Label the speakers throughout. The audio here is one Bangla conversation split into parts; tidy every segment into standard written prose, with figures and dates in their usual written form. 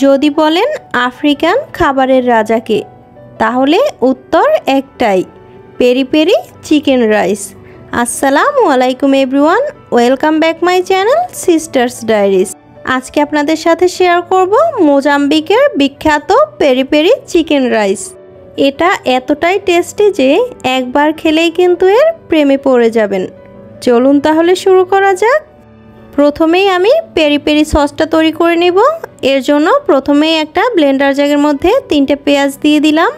Speaker 1: যদি বলেন আফ্রিকান খাবারের রাজাকে, তাহলে উত্তর একটাই, পেরি পেরি চিকেন রাইস। আসসালামু আলাইকুম everyone, welcome back my channel sisters diaries. আজকে আপনাদের সাথে শেয়ার করব মোজাম্বিকের বিখ্যাত পেরি পেরি চিকেন রাইস। এটা এতটাই টেস্টি যে একবার খেলেই কিন্তু এর প্রেমে পড়ে যাবেন। চলুন তাহলে শুরু করা যাক। প্রথমেই আমি পেরি পেরি সসটা তৈরি করে নেব। এর জন্য প্রথমেই একটা ব্লেন্ডার জারের মধ্যে 3টে পেঁয়াজ দিয়ে দিলাম,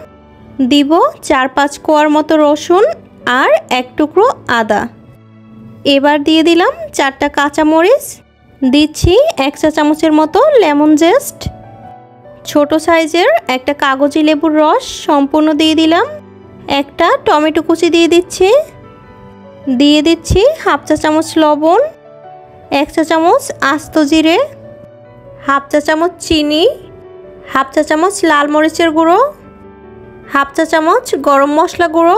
Speaker 1: দিব 4-5 কোয়ার মতো রসুন আর 1 টুকরো আদা। এবার দিয়ে দিলাম 4টা কাঁচামরিচ, দিচ্ছি 1 চা চামচের মতো লেমন জেস্ট, ছোট সাইজের একটা কাগজি লেবুর রস সম্পূর্ণ দিয়ে দিলাম, একটা টমেটো কুচি দিয়ে দিচ্ছি 1/2 চা চামচ লবণ, 1 চা চামচ আস্ত জিরে, 1/2 চা চামচ চিনি, 1/2 চা চামচ লাল মরিচের গুঁড়ো, 1/2 চা চামচ গরম মশলা গুঁড়ো,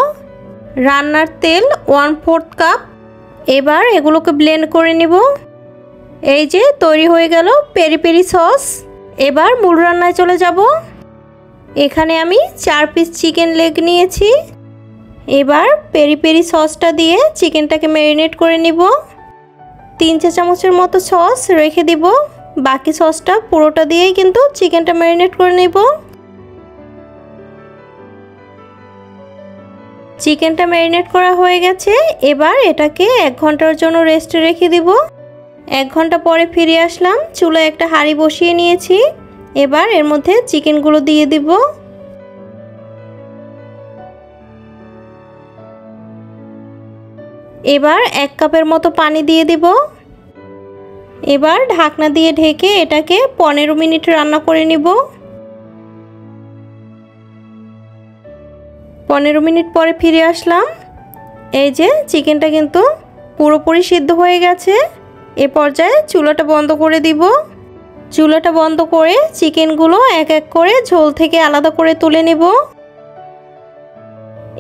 Speaker 1: রান্নার তেল 1/4 কাপ। এবার এগুলোকে ব্লেন্ড করে নেব। এই যে তৈরি হয়ে গেল পেরি পেরি সস। এবার মূল রান্নায় চলে যাব। এখানে আমি 4 পিস চিকেন লেগ নিয়েছি। এবার পেরি পেরি সসটা দিয়ে চিকেনটাকে ম্যারিনেট করে নিব। 3 চা চামচের মতো সস রেখে দিব, বাকি সসটা পুরোটা দিয়েই কিন্তু চিকেনটা ম্যারিনেট করে নেব। চিকেনটা ম্যারিনেট করা হয়ে গেছে। এবার এটাকে 1 ঘন্টার জন্য রেস্টে রেখে দিব। 1 ঘন্টা পরে ফিরে আসলাম। চুলায় একটা হাঁড়ি বসিয়ে নিয়েছি। এবার এর মধ্যে চিকেনগুলো দিয়ে দিব। এবার 1 কাপের মতো পানি দিয়ে দিব। এবার ঢাকনা দিয়ে ঢেকে এটাকে 15 মিনিট রান্না করে নিব। 15 মিনিট পরে ফিরে আসলাম। এই যে চিকেনটা কিন্তু পুরোপুরি সিদ্ধ হয়ে গেছে। এ পর্যায়ে চুলাটা বন্ধ করে দিব। চুলাটা বন্ধ করে চিকেনগুলো এক এক করে ঝোল থেকে আলাদা করে তুলে নেব।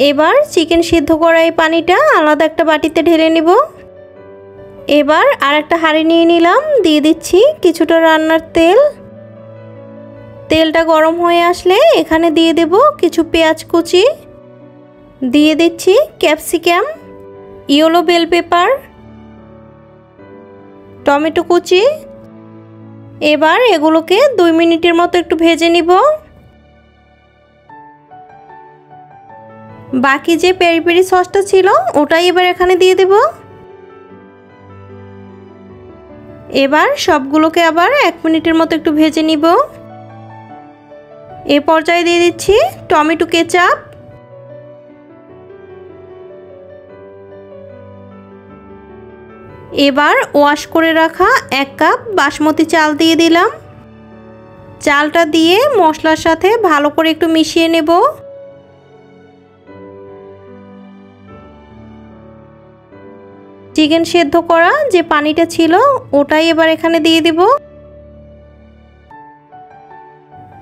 Speaker 1: এবার চিকেন সিদ্ধ করা এই পানিটা আলাদা একটা বাটিতে ঢেলে নেব। এবার আরেকটা হাঁড়ি নিয়ে নিলাম, দিয়ে দিচ্ছি কিছুটা রান্নার তেল। তেলটা গরম হয়ে আসলে এখানে দিয়ে দেব কিছু পেঁয়াজ কুচি, দিয়ে দিচ্ছি capsicum, yellow bell pepper, tomato কুচি। এবার এগুলোকে 2 মিনিটের মতো একটু ভেজে নিব। বাকি যে পেরি পেরি সসটা ছিল ওটাই এবার এখানে দিয়ে দেব। এবার সবগুলোকে আবার 1 মিনিটের মতো একটু ভেজে নিব। এই পর্যায়ে দিয়ে দিচ্ছি টমেটো কেচাপ, এবার ওয়াশ করে রাখা 1 কাপ বাসমতি চাল দিয়ে দিলাম। চালটা দিয়ে মশলার সাথে ভালো করে একটু মিশিয়ে নেব। চিকেন সেদ্ধ করা যে পানিটা ছিল ওটাই এবার এখানে দিয়ে দিব।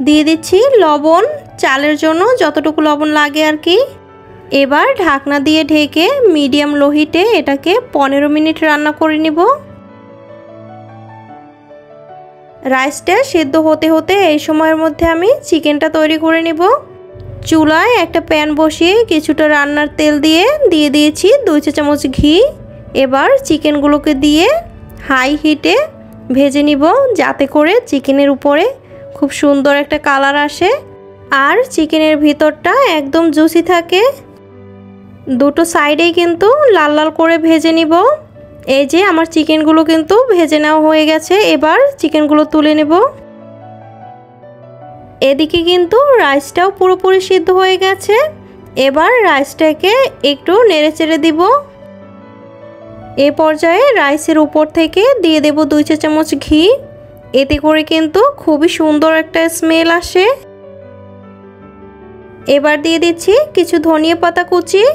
Speaker 1: দিয়ে দিচ্ছি লবণ, চালের জন্য যতটুকু লবণ লাগে আর কি। এবার ঢাকনা দিয়ে ঢেকে মিডিয়াম লো হিটে এটাকে 15 মিনিট রান্না করে নিব। রাইসটা সেদ্ধ হতে হতে এই সময়ের মধ্যে আমি চিকেনটা তৈরি করে নিব। চুলায় একটা প্যান বসিয়ে কিছুটা রান্নার তেল দিয়ে দিয়েছি 2 চা চামচ ঘি। এবার চিকেনগুলোকে দিয়ে হাই হিটে ভেজে নিব, যাতে করে চিকেনের উপরে খুব সুন্দর একটা কালার আসে আর চিকেনের ভিতরটা একদম জুসি থাকে। দুটো সাইডেই কিন্তু লাল লাল করে ভেজে নিব। এই যে আমার চিকেনগুলো কিন্তু ভেজে নেওয়া হয়ে গেছে। এবার চিকেনগুলো তুলে নেব। এদিকে কিন্তু রাইসটাও পুরোপুরি সিদ্ধ হয়ে গেছে। এবার রাইসটাকে একটু নেড়েচেড়ে দিব। এ পর্যায়ে রাইসের উপর থেকে দিয়ে দেব 2 চা চামচ ঘি। এতে করে কিন্তু খুবই সুন্দর একটা স্মেল আসে। এবার দিয়ে দিচ্ছি কিছু ধনিয়া পাতা কুচি।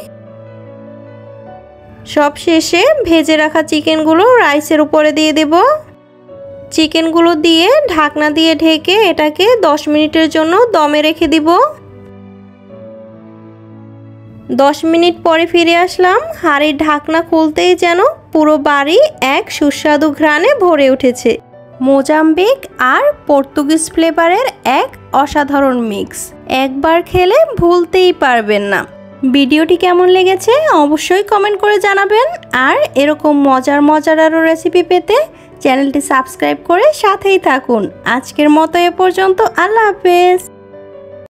Speaker 1: সব শেষে ভেজে রাখা চিকেনগুলো রাইসের উপরে দিয়ে দেব। চিকেনগুলো দিয়ে ঢাকনা দিয়ে ঢেকে এটাকে 10 মিনিটের জন্য দমে রেখে দিব। 10 মিনিট পরে ফিরে আসলাম। হাঁড়ির ঢাকনা খুলতেই যেন পুরো বাড়ি এক সুস্বাদু ঘ্রাণে ভরে উঠেছে। মোজাম্বিক আর পর্তুগিজ ফ্লেভারের এক অসাধারণ মিক্স। একবার খেলে ভুলতেই পারবেন না। ভিডিওটি কেমন লেগেছে অবশ্যই কমেন্ট করে জানাবেন। আর এরকম মজার আরও রেসিপি পেতে চ্যানেলটি সাবস্ক্রাইব করে সাথেই থাকুন। আজকের মতো এ পর্যন্ত। আল্লাহ হাফেজ।